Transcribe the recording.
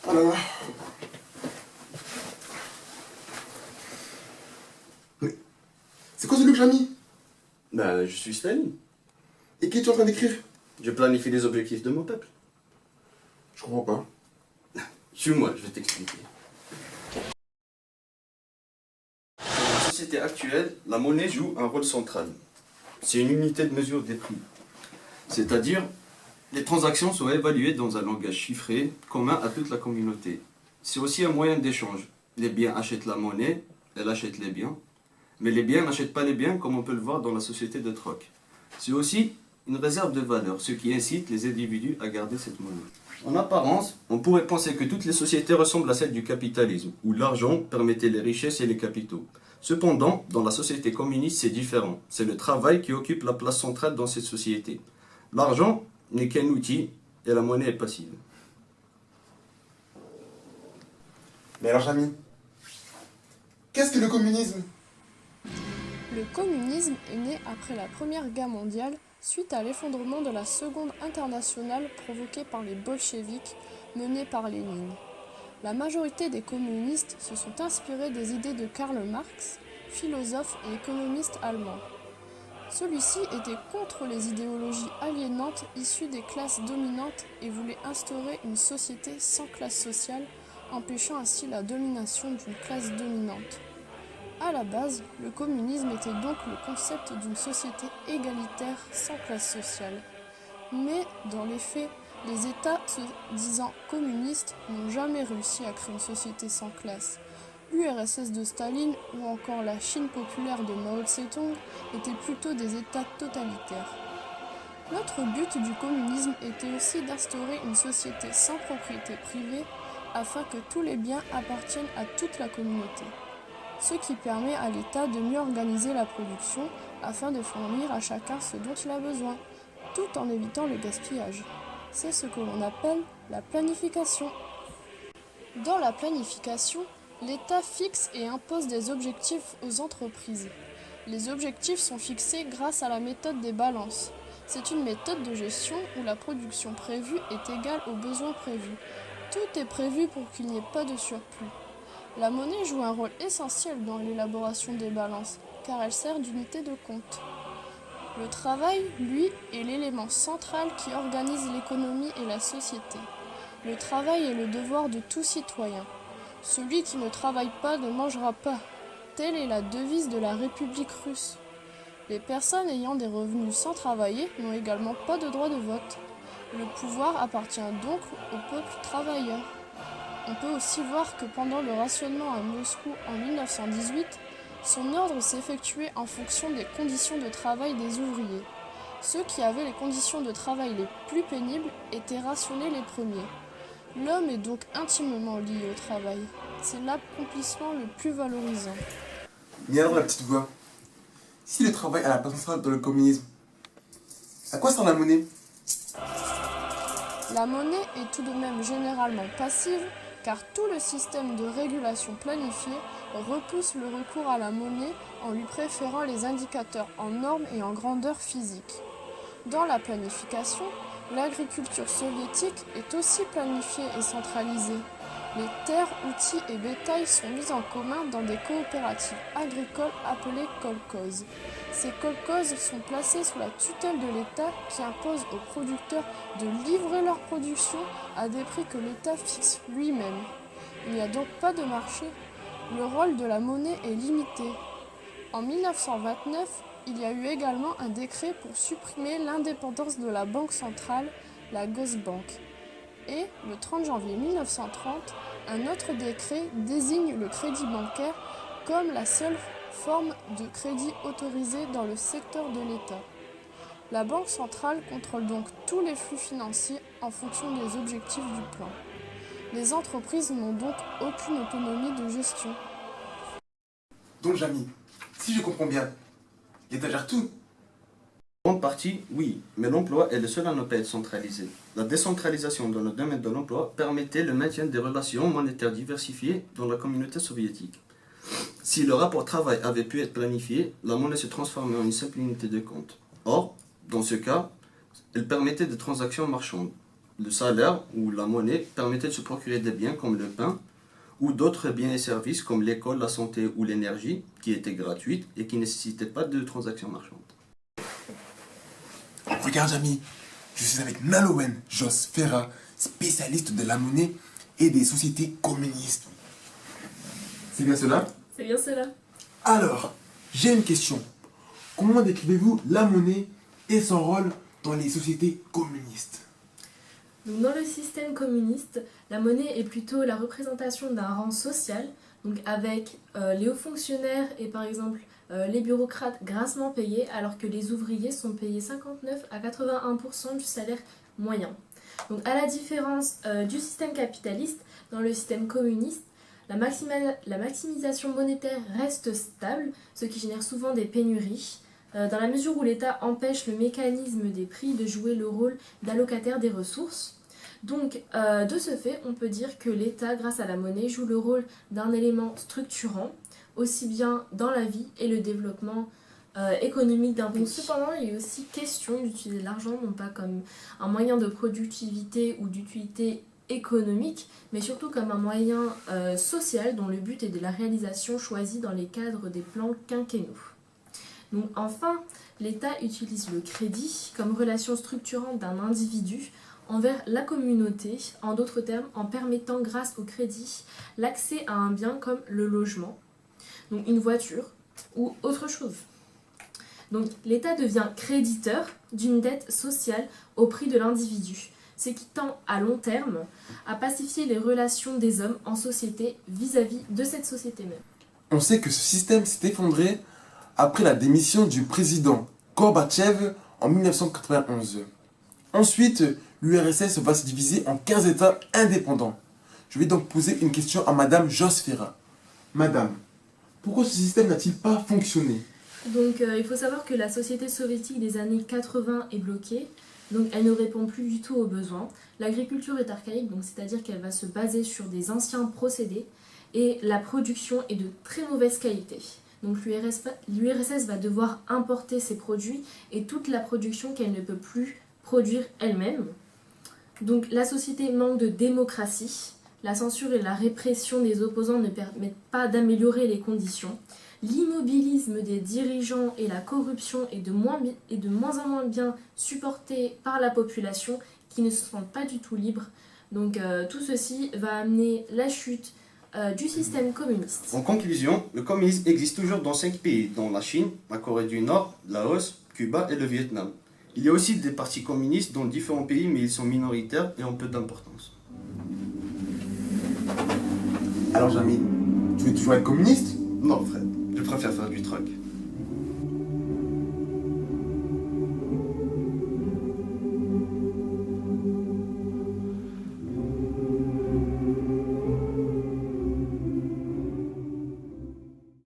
Oh là là. Mais c'est quoi ce que j'ai mis? Ben, je suis Staline. Et qui es-tu en train d'écrire? Je planifie les objectifs de mon peuple. Je comprends pas. Suis-moi, je vais t'expliquer. Dans la société actuelle, la monnaie joue un rôle central. C'est une unité de mesure des prix. C'est-à-dire, les transactions sont évaluées dans un langage chiffré commun à toute la communauté. C'est aussi un moyen d'échange. Les biens achètent la monnaie, elle achète les biens. Mais les biens n'achètent pas les biens comme on peut le voir dans la société de troc. C'est aussi une réserve de valeur, ce qui incite les individus à garder cette monnaie. En apparence, on pourrait penser que toutes les sociétés ressemblent à celle du capitalisme, où l'argent permettait les richesses et les capitaux. Cependant, dans la société communiste, c'est différent. C'est le travail qui occupe la place centrale dans cette société. L'argent n'est qu'un outil et la monnaie est passive. Mais alors, Jamy, qu'est-ce que le communisme? Le communisme est né après la Première Guerre mondiale suite à l'effondrement de la Seconde Internationale provoquée par les bolcheviks menés par Lénine. La majorité des communistes se sont inspirés des idées de Karl Marx, philosophe et économiste allemand. Celui-ci était contre les idéologies aliénantes issues des classes dominantes et voulait instaurer une société sans classe sociale, empêchant ainsi la domination d'une classe dominante. À la base, le communisme était donc le concept d'une société égalitaire sans classe sociale. Mais, dans les faits, les États se disant communistes n'ont jamais réussi à créer une société sans classe. L'URSS de Staline ou encore la Chine populaire de Mao Tse-tung étaient plutôt des États totalitaires. L'autre but du communisme était aussi d'instaurer une société sans propriété privée afin que tous les biens appartiennent à toute la communauté, ce qui permet à l'État de mieux organiser la production afin de fournir à chacun ce dont il a besoin, tout en évitant le gaspillage. C'est ce que l'on appelle la planification. Dans la planification, l'État fixe et impose des objectifs aux entreprises. Les objectifs sont fixés grâce à la méthode des balances. C'est une méthode de gestion où la production prévue est égale aux besoins prévus. Tout est prévu pour qu'il n'y ait pas de surplus. La monnaie joue un rôle essentiel dans l'élaboration des balances, car elle sert d'unité de compte. Le travail, lui, est l'élément central qui organise l'économie et la société. Le travail est le devoir de tout citoyen. Celui qui ne travaille pas ne mangera pas. Telle est la devise de la République russe. Les personnes ayant des revenus sans travailler n'ont également pas de droit de vote. Le pouvoir appartient donc au peuple travailleur. On peut aussi voir que pendant le rationnement à Moscou en 1918, son ordre s'effectuait en fonction des conditions de travail des ouvriers. Ceux qui avaient les conditions de travail les plus pénibles étaient rationnés les premiers. L'homme est donc intimement lié au travail. C'est l'accomplissement le plus valorisant. Mais alors, la petite voix, si le travail a la place centrale dans le communisme, à quoi sert la monnaie? La monnaie est tout de même généralement passive, car tout le système de régulation planifié repousse le recours à la monnaie en lui préférant les indicateurs en normes et en grandeur physique. Dans la planification, l'agriculture soviétique est aussi planifiée et centralisée. Les terres, outils et bétail sont mis en commun dans des coopératives agricoles appelées kolkhozes. Ces kolkhozes sont placés sous la tutelle de l'État qui impose aux producteurs de livrer leur production à des prix que l'État fixe lui-même. Il n'y a donc pas de marché. Le rôle de la monnaie est limité. En 1929, il y a eu également un décret pour supprimer l'indépendance de la banque centrale, la Gosbank. Et, le 30 janvier 1930, un autre décret désigne le crédit bancaire comme la seule forme de crédit autorisée dans le secteur de l'État. La Banque centrale contrôle donc tous les flux financiers en fonction des objectifs du plan. Les entreprises n'ont donc aucune autonomie de gestion. Donc, Jamy, si je comprends bien, l'État gère tout. En grande partie, oui, mais l'emploi est le seul à ne pas être centralisé. La décentralisation dans le domaine de l'emploi permettait le maintien des relations monétaires diversifiées dans la communauté soviétique. Si le rapport travail avait pu être planifié, la monnaie se transformait en une simple unité de compte. Or, dans ce cas, elle permettait des transactions marchandes. Le salaire ou la monnaie permettait de se procurer des biens comme le pain ou d'autres biens et services comme l'école, la santé ou l'énergie qui étaient gratuites et qui ne nécessitaient pas de transactions marchandes. Regarde, Jamy, je suis avec Nalouen Jos Ferra, spécialiste de la monnaie et des sociétés communistes. C'est bien cela? C'est bien cela. Alors, j'ai une question. Comment décrivez-vous la monnaie et son rôle dans les sociétés communistes? Donc, dans le système communiste, la monnaie est plutôt la représentation d'un rang social, donc avec les hauts fonctionnaires et par exemple les bureaucrates grassement payés, alors que les ouvriers sont payés 59 à 81% du salaire moyen. Donc à la différence du système capitaliste, dans le système communiste, la maximisation monétaire reste stable, ce qui génère souvent des pénuries, dans la mesure où l'État empêche le mécanisme des prix de jouer le rôle d'allocataire des ressources. Donc, de ce fait, on peut dire que l'État, grâce à la monnaie, joue le rôle d'un élément structurant, aussi bien dans la vie et le développement économique d'un pays. Cependant, il est aussi question d'utiliser l'argent, non pas comme un moyen de productivité ou d'utilité économique, mais surtout comme un moyen social dont le but est de la réalisation choisie dans les cadres des plans quinquennaux. Donc, enfin, l'État utilise le crédit comme relation structurante d'un individu envers la communauté, en d'autres termes, en permettant grâce au crédit l'accès à un bien comme le logement, donc une voiture ou autre chose. Donc l'État devient créditeur d'une dette sociale au prix de l'individu, ce qui tend à long terme à pacifier les relations des hommes en société vis-à-vis de cette société même. On sait que ce système s'est effondré après la démission du président Gorbatchev en 1991. Ensuite, l'URSS va se diviser en 15 États indépendants. Je vais donc poser une question à Madame Jos Ferra. Madame, pourquoi ce système n'a-t-il pas fonctionné? Donc il faut savoir que la société soviétique des années 80 est bloquée, donc elle ne répond plus du tout aux besoins. L'agriculture est archaïque, donc c'est-à-dire qu'elle va se baser sur des anciens procédés et la production est de très mauvaise qualité. Donc l'URSS va devoir importer ses produits et toute la production qu'elle ne peut plus produire elle-même. Donc la société manque de démocratie, la censure et la répression des opposants ne permettent pas d'améliorer les conditions. L'immobilisme des dirigeants et la corruption est de moins en moins bien supportés par la population qui ne se sentent pas du tout libres. Donc tout ceci va amener la chute du système communiste. En conclusion, le communisme existe toujours dans 5 pays, dont la Chine, la Corée du Nord, Laos, Cuba et le Vietnam. Il y a aussi des partis communistes dans différents pays, mais ils sont minoritaires et ont peu d'importance. Alors Jamy, tu veux toujours être communiste? Non, Fred, je préfère faire du troc.